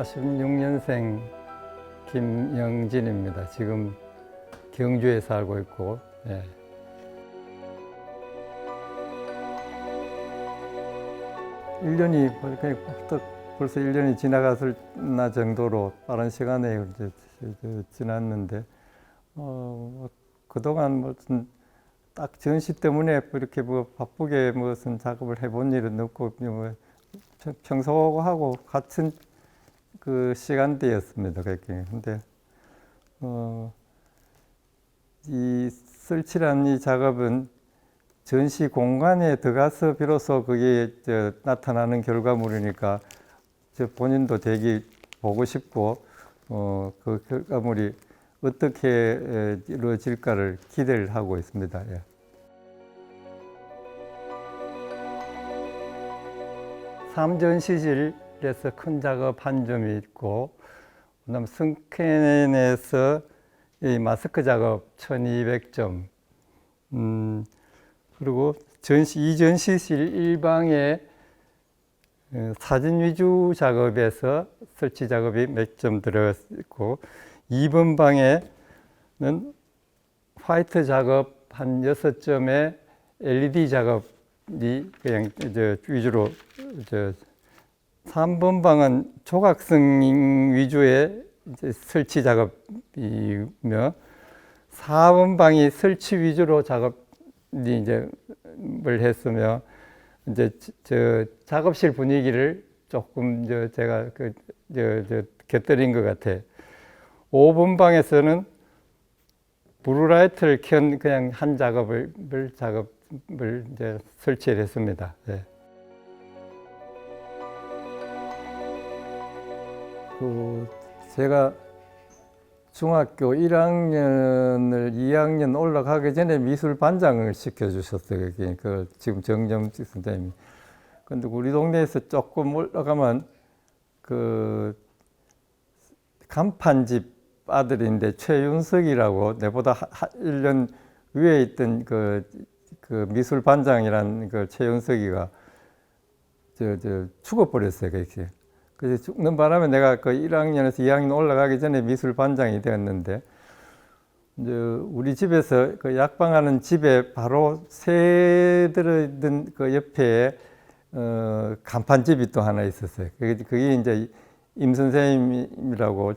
46년생 김영진입니다. 지금 경주에 살고 있고, 예. 벌써 1년이 지나갔을나 정도로 빠른 시간에 이제 지났는데, 그동안 무슨 딱 전시 때문에 이렇게 뭐 바쁘게 무슨 작업을 해본 일은 없고, 평소하고 같은 그 시간대였습니다. 근데 이 설치란 이 작업은 전시 공간에 들어가서 비로소 그게 나타나는 결과물이니까 본인도 되게 보고 싶고 그 결과물이 어떻게 이루어질까를 기대를 하고 있습니다. 예. 삼전시실에서 큰 작업 한 점이 있고, 그다음 승캔에서 이 마스크 작업 1200점, 그리고 이전시실 1방에 사진 위주 작업에서 설치 작업이 몇 점 들어있고, 2번 방에는 화이트 작업 한 6점에 LED 작업이 그냥 위주로, 3번 방은 조각성 위주의 설치 작업이며, 4번 방이 설치 위주로 작업이 뭘 했으며, 작업실 분위기를 조금 제가 곁들인 것 같아. 5번 방에서는 블루라이트를 켠 그냥 한 작업을 설치를 했습니다. 네. 제가 중학교 1학년을 2학년 올라가기 전에 미술 반장을 시켜주셨어요. 지금 정점식 선생님이. 근데 우리 동네에서 조금 올라가면 간판집 아들인데 최윤석이라고, 내보다 1년 위에 있던 그 미술 반장이란 최윤석이가 죽어버렸어요. 그래서 죽는 바람에 내가 1학년에서 2학년 올라가기 전에 미술 반장이 되었는데, 이제 우리 집에서 약방하는 집에 바로 새 들어있는 옆에 간판집이 또 하나 있었어요. 그게 이제 임 선생님이라고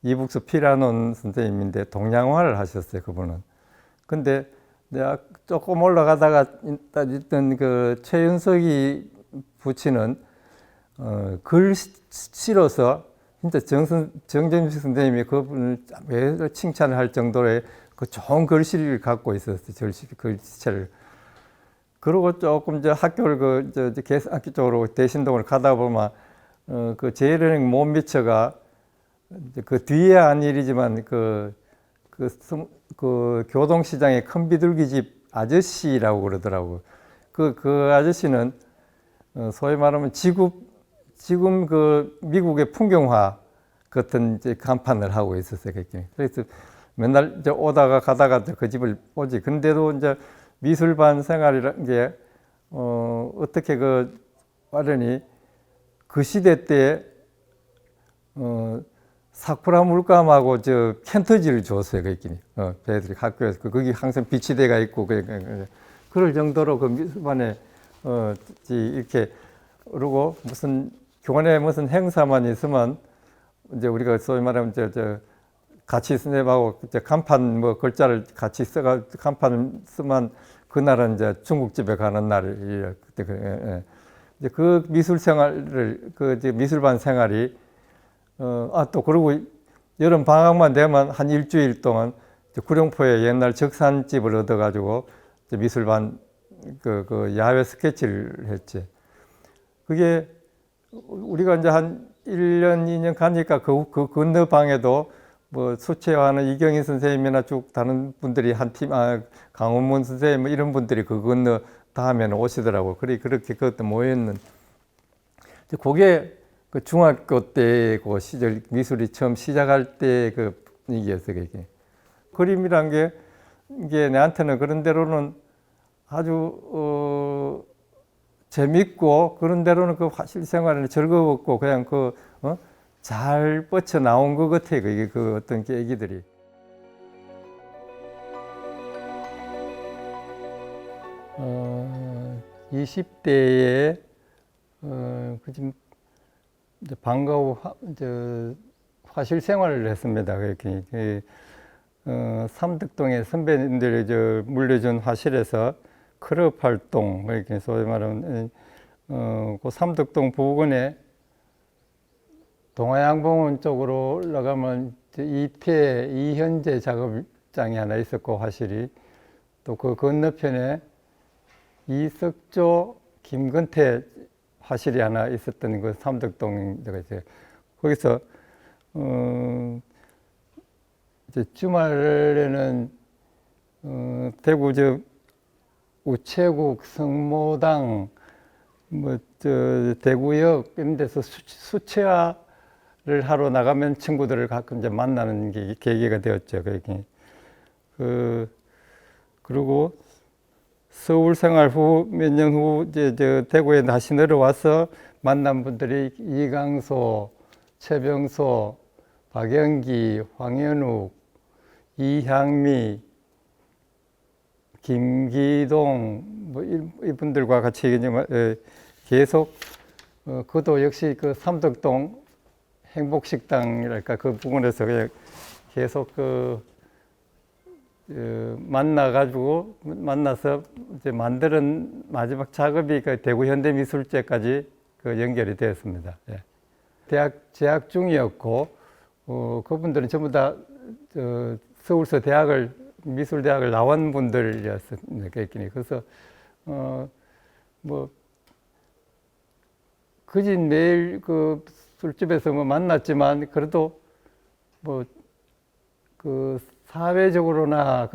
이북수 피라논 선생님인데 동양화를 하셨어요, 그분은. 근데 내가 조금 올라가다가 있던 최윤석이 붙이는 글씨로서 진짜 정점식 선생님이 그분을 매일 칭찬을 할 정도의 좋은 글씨를 갖고 있었어요, 글씨체를. 그리고 조금 학교를 계산학교 쪽으로 대신동을 가다 보면 제일은행 못 미쳐가 뒤에 한 일이지만 교동시장의 큰 비둘기집 아저씨라고 그러더라고. 그 아저씨는 소위 말하면 지금 미국의 풍경화 같은 간판을 하고 있었어요. 그래서 맨날 오다가 가다가 그 집을 보지. 근데도 미술반 생활이라는 게 어떻게 마련이 그 시대 때 사쿠라 물감하고 캔터지를 줬어요. 배들이 학교에서 거기 항상 비치대가 있고 그럴 정도로 미술반에 이렇게. 그리고 무슨 교내 무슨 행사만 있으면 이제 우리가 소위 말하면 같이 선생님하고 간판 글자를 같이 써가 간판을 쓰면 그날은 중국집에 가는 날이에요. 그때 그 미술 생활을 미술반 생활이 또 그리고 여름 방학만 되면 한 일주일 동안 구룡포에 옛날 적산집을 얻어가지고 미술반 야외 스케치를 했지. 그게 우리가 이제 한 1년, 2년 가니까 그 건너 방에도 수채화하는 이경희 선생님이나 쭉 다른 분들이 한 팀, 강원문 선생님 이런 분들이 그 건너 다음에는 오시더라고. 그렇게 그것도 모였는. 그게 중학교 때 그 시절 미술이 처음 시작할 때 분위기였어요. 그게. 그림이란 게 이게 내한테는 그런 대로는 아주 재밌고 그런 대로는 실생활에는 즐거웠고 그냥 잘 뻗쳐 나온 것 같아요. 그게 그 어떤 계기들이. 20대에 그 지금 이제 방과 후 화실 생활을 했습니다. 그렇게 삼덕동에 선배님들이 물려준 화실에서 클럽 활동, 이렇게 소위 말하는 그 삼덕동 부근에 동아양봉원 쪽으로 올라가면 이현재 작업장이 하나 있었고, 화실이 또 그 건너편에 이석조, 김건태 화실이 하나 있었던 그 삼덕동인데가 있어요. 거기서 이제 주말에는 대구 우체국, 성모당, 대구역 이런 데서 수채화를 하러 나가면 친구들을 가끔 이제 만나는 게 계기가 되었죠. 그리고 서울 생활 후 몇 년 후 이제 대구에 다시 내려와서 만난 분들이 이강소, 최병소, 박영기, 황현욱, 이향미, 김기동 이분들과 같이 계속 그도 역시 그 삼덕동 행복식당이랄까 그 부분에서 그냥 계속 만나서 이제 만드는 마지막 작업이 그 대구 현대미술제까지 연결이 되었습니다. 예. 대학 재학 중이었고 그분들은 전부 다 서울서 미술대학을 나온 분들이었으니까. 그래서 그진 매일 그 술집에서 만났지만 그래도 사회적으로나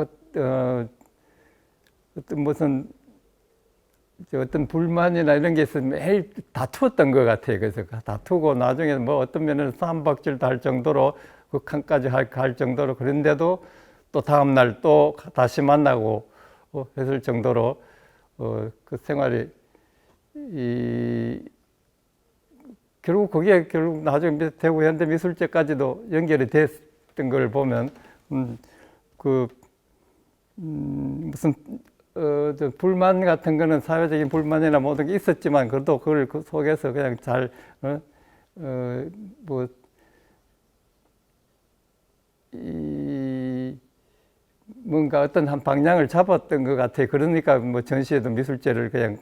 어떤 불만이나 이런 게 있으면 매일 다투었던 것 같아요. 그래서 다투고 나중에 어떤 면에는 삼박질도 할 정도로 극한까지 갈 정도로, 그런데도 또 다음날 또 다시 만나고 했을 정도로 그 생활이 결국 그게 나중에 대구 현대미술제까지도 연결이 됐던 걸 보면 무슨 불만 같은 거는 사회적인 불만이나 모든 게 있었지만 그래도 그걸 그 속에서 그냥 잘 뭔가 어떤 한 방향을 잡았던 것 같아요. 그러니까 전시에도 미술제를 그냥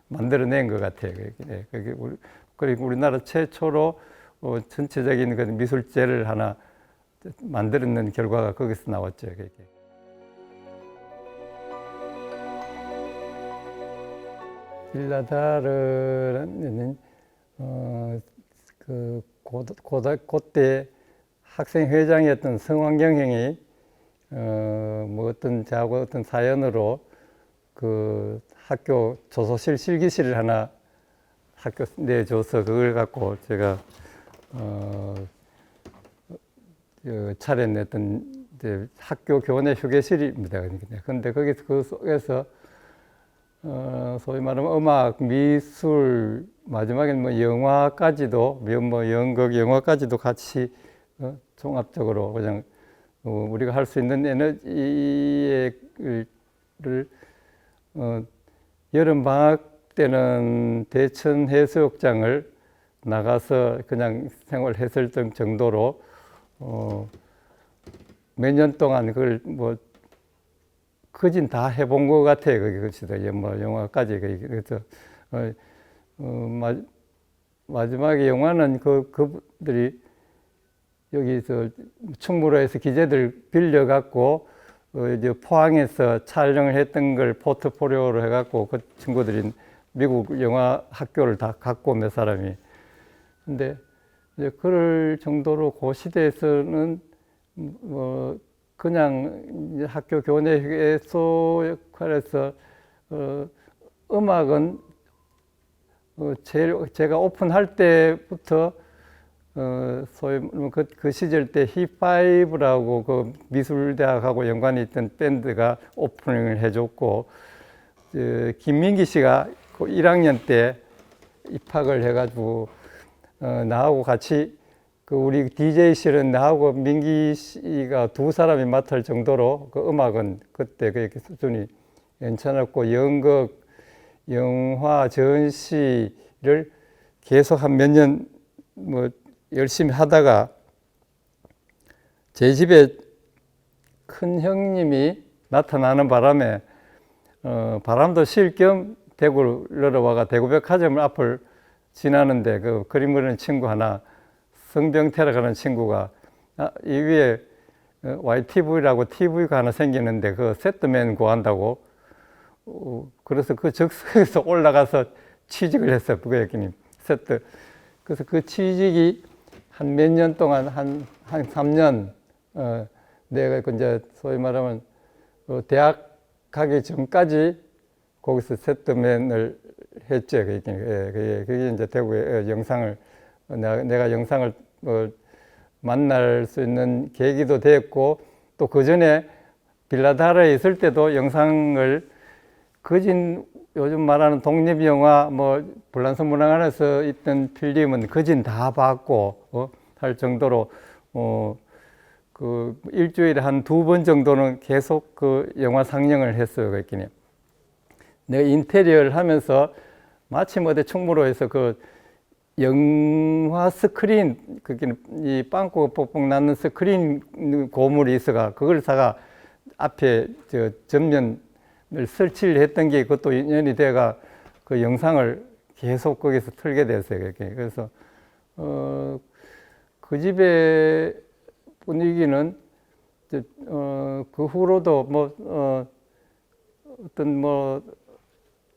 만들어낸 것 같아요. 그리고 우리나라 최초로 전체적인 그 미술제를 하나 만들어낸 결과가 거기서 나왔죠. 빌라다르는 그때 학생 회장이었던 성환경 형이 저하고 어떤 사연으로 그 학교 조소실 실기실을 하나 학교 내줘서 그걸 갖고 제가 차려냈던 학교 교내 휴게실입니다. 근데 거기서 그 속에서 소위 말하면 음악, 미술, 마지막에는 영화까지도 연극, 영화까지도 같이 종합적으로 그냥 우리가 할 수 있는 에너지를 여름 방학 때는 대천 해수욕장을 나가서 그냥 생활했을 정도로 몇 년 동안 그걸 거진 다 해본 것 같아요. 그것이다. 영화까지. 그래서 마지막에 영화는 그분들이 여기서 충무로에서 기재들 빌려갖고 이제 포항에서 촬영을 했던 걸 포트폴리오로 해갖고 그 친구들이 미국 영화 학교를 다 갔고 몇 사람이. 근데 이제 그럴 정도로 그 시대에서는 그냥 이제 학교 교내 휴게소 역할에서 음악은 제가 오픈할 때부터 소위 그 시절 때 힙파이브라고 그 미술대학하고 연관이 있던 밴드가 오프닝을 해줬고, 김민기 씨가 그 1학년 때 입학을 해가지고 나하고 같이 그 우리 DJ실은 나하고 민기 씨가 두 사람이 맡을 정도로 그 음악은 그때 그렇게 수준이 괜찮았고 연극, 영화, 전시를 계속 한 몇 년 뭐 열심히 하다가 제 집에 큰 형님이 나타나는 바람에 바람도 실 겸 대구를 내려와가 대구백화점 앞을 지나는데 그 그림 그리는 친구 하나 성병태라고 하는 친구가 이 위에 YTV라고 TV가 하나 생기는데 그 세트맨 구한다고 그래서 그 적석에서 올라가서 취직을 했어요. 부교역님 세트. 그래서 그 취직이 한 몇 년 동안 한 3년 내가 그 이제 소위 말하면 대학 가기 전까지 거기서 세트맨을 했죠. 그게 이제 대구에 영상을 내가 영상을 만날 수 있는 계기도 됐고 또 그 전에 빌라다르에 있을 때도 영상을 거진 요즘 말하는 독립영화 뭐 불란서 문화관에서 있던 필름은 거진 다 봤고 할 정도로 그 일주일에 한 2번 정도는 계속 그 영화 상영을 했어요. 그랬더니 내가 인테리어를 하면서 마침 어디 충무로에서 그 영화 스크린 이 빵꾸 뽁뽁 나는 스크린 고물이 있어가 그걸 사가 앞에 저 전면을 설치를 했던 게 그것도 인연이 돼가 그 영상을 계속 거기서 틀게 됐어요. 그래서 그 집의 분위기는 그 후로도 뭐 어떤 뭐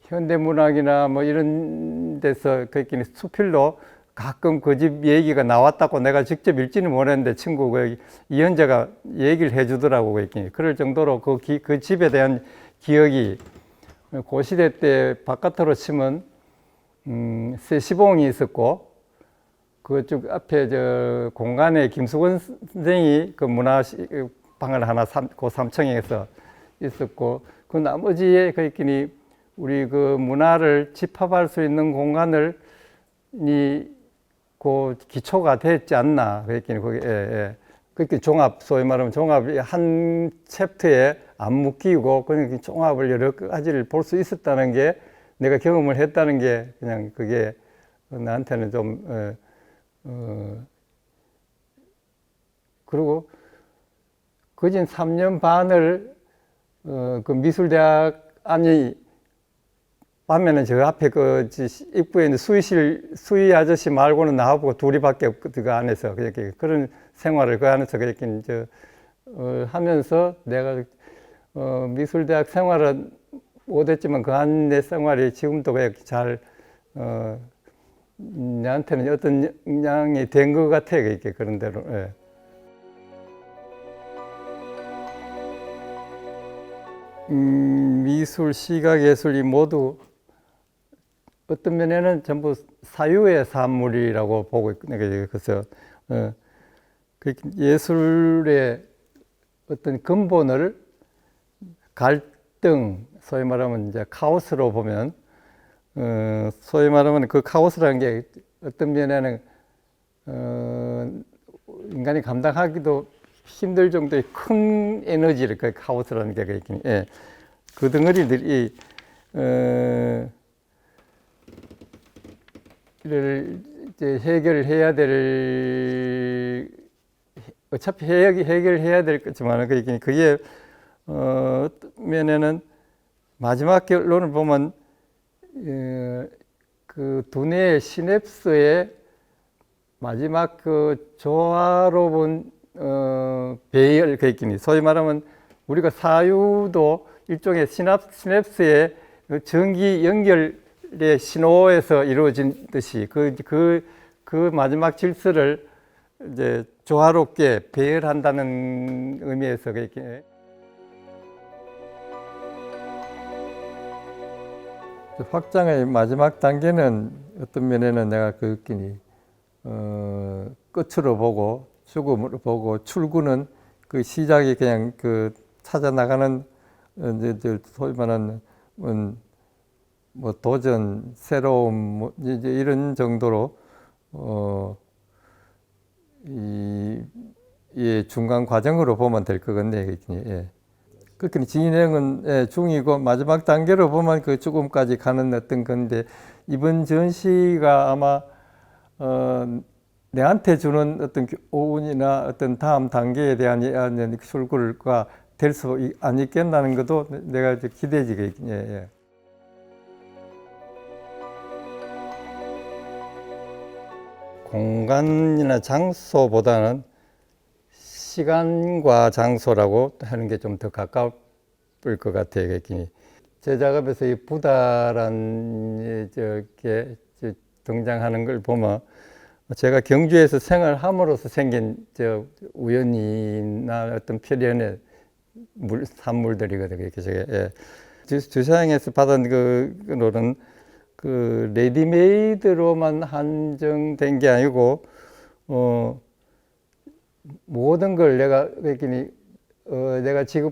현대문학이나 뭐 이런 데서 그렇게 수필로 가끔 그 집 얘기가 나왔다고 내가 직접 읽지는 못했는데 친구가 이현재가 얘기를 해주더라고. 그럴 정도로 그 집에 대한 기억이 그 시대 때 바깥으로 치면 세시봉이 있었고 그쪽 앞에 저 공간에 김수건 선생이 그 문화방을 하나 그 3층에서 있었고 그 나머지에 그랬더니 우리 그 문화를 집합할 수 있는 공간을 그 기초가 됐지 않나 그랬더니 거기 그렇게 종합 소위 말하면 종합이 한 챕터에 안 묶이고 그냥 종합을 여러 가지를 볼 수 있었다는 게 내가 경험을 했다는 게 그냥 그게 나한테는 좀 그리고 거진 3년 반을 그 미술대학 안이 밤에는 저 앞에 그 입구에 있는 수의 아저씨 말고는 나하고 둘이밖에 그 안에서 그런 생활을 그 안에서 그렇게 하면서 내가 미술대학 생활은 못했지만 그 안의 생활이 지금도 그렇게 잘 나한테는 어떤 영향이 된 것 같아. 이렇게 그런 대로. 예. 미술, 시각, 예술이 모두 어떤 면에는 전부 사유의 산물이라고 보고 있거든요. 그래서 예술의 어떤 근본을 갈등, 소위 말하면 이제 카오스로 보면, 소위 말하면 그 카오스라는 게 어떤 면에는 인간이 감당하기도 힘들 정도의 큰 에너지를 그 카오스라는 게 있긴. 예. 그 덩어리들이 를 이제 해결해야 될 어차피 해결해야 될 거지만 그게 면에는 마지막 결론을 보면 그 두뇌의 시냅스의 마지막 그 조화로운 배열 그있기니 소위 말하면 우리가 사유도 일종의 시냅스의 전기 연결의 신호에서 이루어진 듯이 그 마지막 질서를 이제 조화롭게 배열한다는 의미에서 그렇게 확장의 마지막 단계는 어떤 면에는 내가 그 느끼니 끝으로 보고 죽음으로 보고 출구는 그 시작이 그냥 그 찾아 나가는 이제 소위 말하는 뭐 도전, 새로움 뭐 이제 이런 정도로 이 중간 과정으로 보면 될 것 같네요. 예. 그렇게 진행은 예, 중이고 마지막 단계로 보면 그 죽음까지 가는 어떤 건데 이번 전시가 아마 내한테 주는 어떤 오운이나 어떤 다음 단계에 대한 출구가 될 수 안 있겠다는 것도 내가 기대지게 예, 예. 공간이나 장소보다는 시간과 장소라고 하는 게 좀 더 가까울 것 같아요. 제 작업에서 이 부다란 저게 등장하는 걸 보면 제가 경주에서 생활함으로써 생긴 저 우연이나 어떤 필연의 산물들이거든요. 저게 예. 주차장에서 받은 그거는 그 레디메이드로만 한정된 게 아니고 모든 걸 내가 지금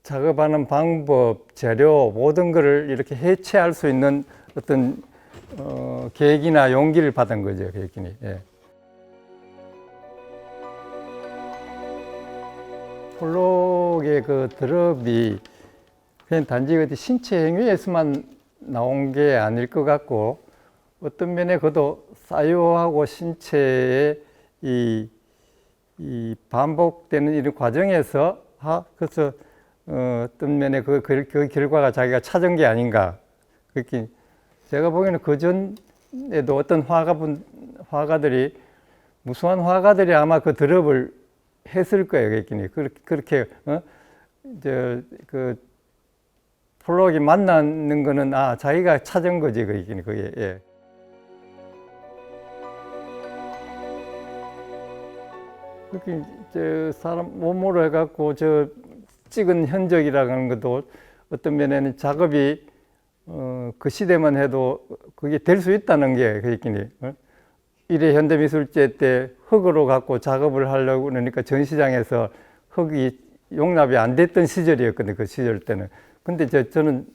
작업하는 방법, 재료 모든 것을 이렇게 해체할 수 있는 어떤 계획이나 용기를 받은 거죠, 예. 폴록의 그 드롭이 그냥 단지 신체 행위에서만 나온 게 아닐 것 같고 어떤 면에 그도 사유하고 신체의 이 반복되는 이런 과정에서 그래서 어떤 면에 그 결과가 자기가 찾은 게 아닌가. 그렇게 제가 보기에는 그 전에도 어떤 화가들이 무수한 화가들이 아마 그 드롭을 했을 거예요. 그렇게 그 폴록이 만나는 거는 자기가 찾은 거지 그게 예. 그렇게 사람 몸으로 해갖고 찍은 흔적이라는 것도 어떤 면에는 작업이 그 시대만 해도 그게 될 수 있다는 게 일회 현대미술제 때 흙으로 갖고 작업을 하려고 그러니까 전시장에서 흙이 용납이 안 됐던 시절이었거든요. 그 시절 때는. 근데 저는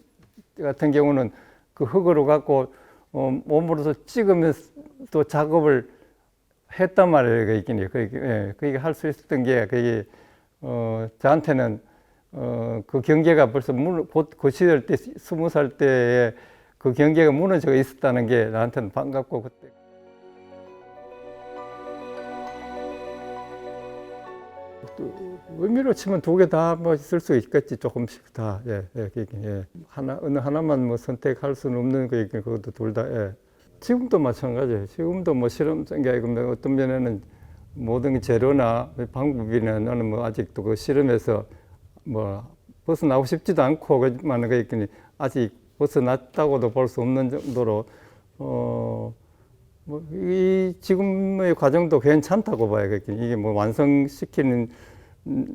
같은 경우는 그 흙으로 갖고 몸으로서 찍으면서 또 작업을 했단 말이에요. 그게 할 수 있었던 게 그게 저한테는 그 경계가 벌써 그 시절 때 20살 때에 그 경계가 무너져 있었다는 게 나한테는 반갑고 그때. 의미로 치면 두 개 다 뭐 있을 수 있겠지. 조금씩 다. 예. 어느 하나만 뭐 선택할 수는 없는 거니까 그것도 둘 다. 예. 지금도 마찬가지예요. 지금도 뭐 실험적인 게 아니고 어떤 면에는 모든 재료나 방법이나 나는 뭐 아직도 그 실험에서 뭐 벗어나고 싶지도 않고 그만 그랬더니 아직 벗어났다고도 볼 수 없는 정도로 뭐 이 지금의 과정도 괜찮다고 봐요. 이게 뭐 완성시키는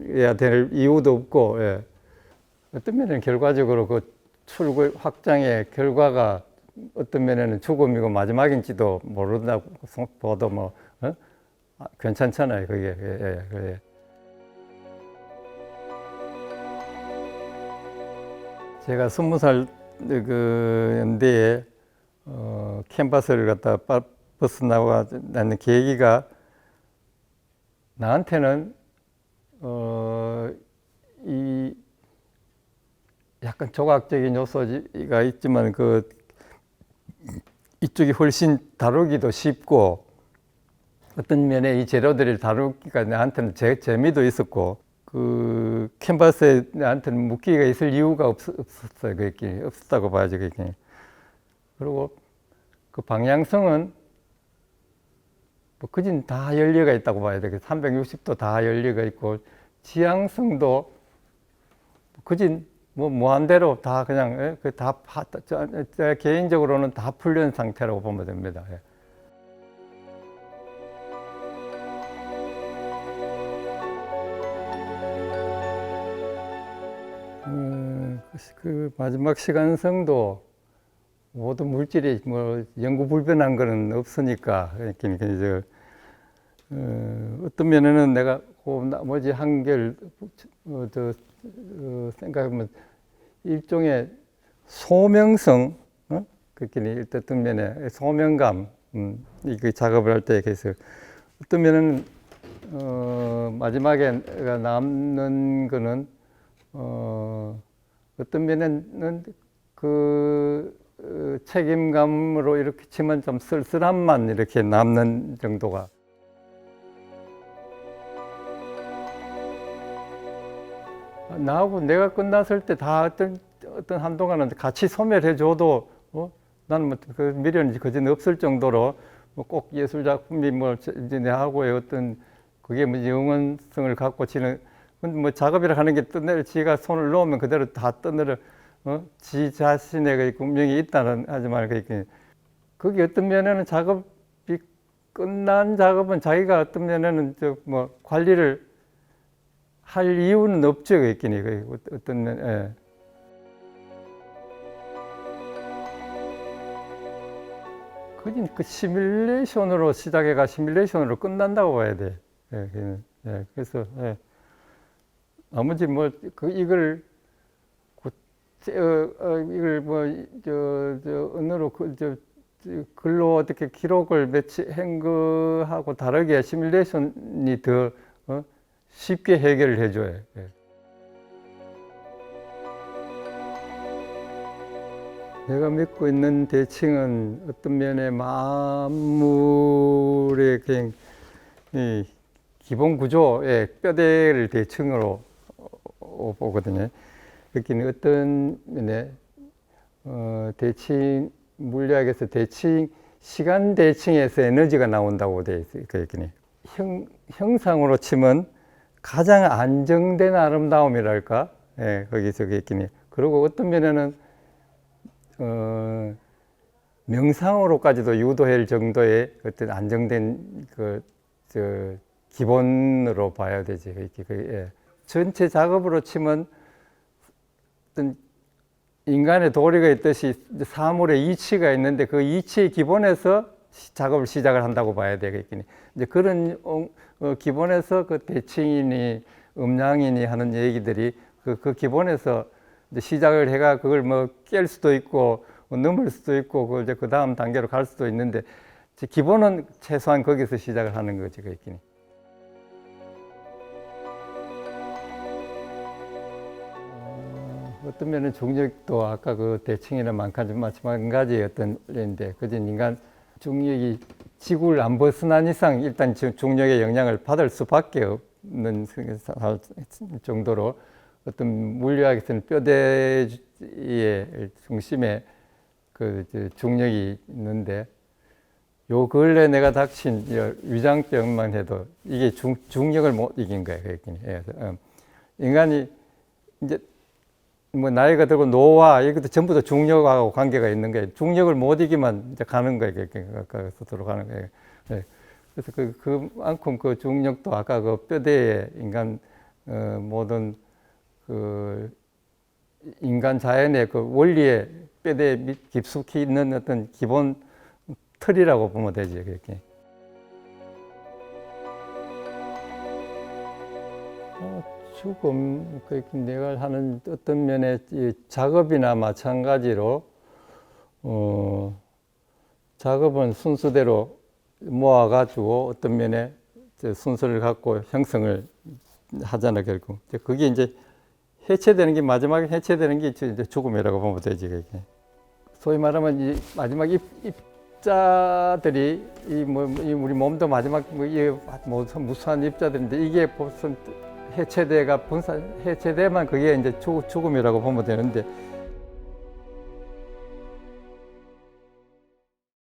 해야 될 이유도 없고 예. 어떤 면에는 결과적으로 그 출구 확장의 결과가 어떤 면에는 죽음이고 마지막인지도 모른다고 봐도 뭐 괜찮잖아요. 그게 예. 제가 20살 그 연대에 캔버스를 갖다 벗어나가는 계기가 나한테는 이 약간 조각적인 요소가 있지만 이쪽이 훨씬 다루기도 쉽고 어떤 면에 이 재료들을 다루기가 나한테는 재미도 있었고 그 캔버스에 나한테는 묶기가 있을 이유가 없었어요. 그게 없었다고 봐야죠. 그게. 그리고 그 방향성은 뭐 그진 다 연리가 있다고 봐야 돼. 360도 다 연리가 있고 지향성도 그진 뭐 무한대로 다 그냥 제 개인적으로는 다 풀린 상태라고 보면 됩니다. 예. 그 마지막 시간성도 모든 물질이 뭐 영구 불변한 거는 없으니까 그러니까 어떤 면에는 내가 그 나머지 한결 생각하면 일종의 소명성, 그렇게 어떤 면에 소명감 이 그 작업을 할 때 그래서 어떤 면은 마지막에 남는 거는 어떤 면에는 그 책임감으로 이렇게 치면 좀 쓸쓸함만 이렇게 남는 정도가. 나하고 내가 끝났을 때 다 어떤 한동안은 같이 소멸해줘도 나는 뭐 그 미련이 그전 없을 정도로 뭐 꼭 예술 작품이 뭐 이제 내하고의 어떤 그게 뭐 영원성을 갖고 지는 뭐 작업이라 하는 게 떠내려 지가 손을 놓으면 그대로 다 떠내려 지 자신의 그 운명이 있다는 하지만 그게 어떤 면에는 작업이 끝난 작업은 자기가 어떤 면에는 저 뭐 관리를 할 이유는 없죠, 있긴 어떤 면. 예. 그 시뮬레이션으로 시작해가 시뮬레이션으로 끝난다고 봐야 돼. 예, 예, 그래서 예. 나머지 뭐 그 이걸 이걸 뭐 저 언어로 글로 어떻게 기록을 한 거하고 다르게 시뮬레이션이 더 쉽게 해결을 해줘요. 예. 내가 믿고 있는 대칭은 어떤 면에 만물의 그냥 이 기본 구조의 뼈대를 대칭으로 보거든요. 그러니까 어떤 면에 대칭 물리학에서 대칭 시간 대칭에서 에너지가 나온다고 돼 있어요. 그러니까 형상으로 치면 가장 안정된 아름다움이랄까, 예, 거기서 그랬더니 그리고 어떤 면에는 명상으로까지도 유도할 정도의 어떤 안정된 기본으로 봐야 되지. 예. 전체 작업으로 치면 어떤 인간의 도리가 있듯이 사물의 이치가 있는데 그 이치의 기본에서 작업을 시작을 한다고 봐야 되겠긴 해. 이제 그런 기본에서 그 대칭이니 음양이니 하는 얘기들이 그 기본에서 이제 시작을 해가 그걸 뭐 깰 수도 있고 넘을 수도 있고 이제 그 다음 단계로 갈 수도 있는데 기본은 최소한 거기서 시작을 하는 거지, 그 있긴 해. 어떤 면은 중력도 아까 그 대칭이나 마찬가지 어떤 인데 그전 인간 중력이 지구를 안 벗어난 이상 일단 중력의 영향을 받을 수밖에 없는 정도로 어떤 물리학에서는 뼈대의 중심에 그 중력이 있는데 요 근래 내가 닥친 위장병만 해도 이게 중력을 못 이긴 거예요. 그래서 인간이 이제 뭐 나이가 들고 노화 이것도 전부 다 중력하고 관계가 있는 거예요. 중력을 못 이기면 이제 가는 거예요. 가까이서 들어가는 거예요. 네. 그래서 그만큼 그 중력도 아까 그 뼈대에 인간 모든 그 인간 자연의 그 원리에 뼈대에 깊숙이 있는 어떤 기본 틀이라고 보면 되지. 그렇게. 죽음, 내가 하는 어떤 면에 작업이나 마찬가지로 작업은 순서대로 모아가지고 어떤 면에 순서를 갖고 형성을 하잖아, 결국. 그게 이제 해체되는 게 마지막에 해체되는 게 이제 죽음이라고 보면 되지. 그게. 소위 말하면 이 마지막 입자들이 이 우리 몸도 마지막 무수한 입자들인데 이게 무슨 해체돼만 그게 이제 죽음이라고 보면 되는데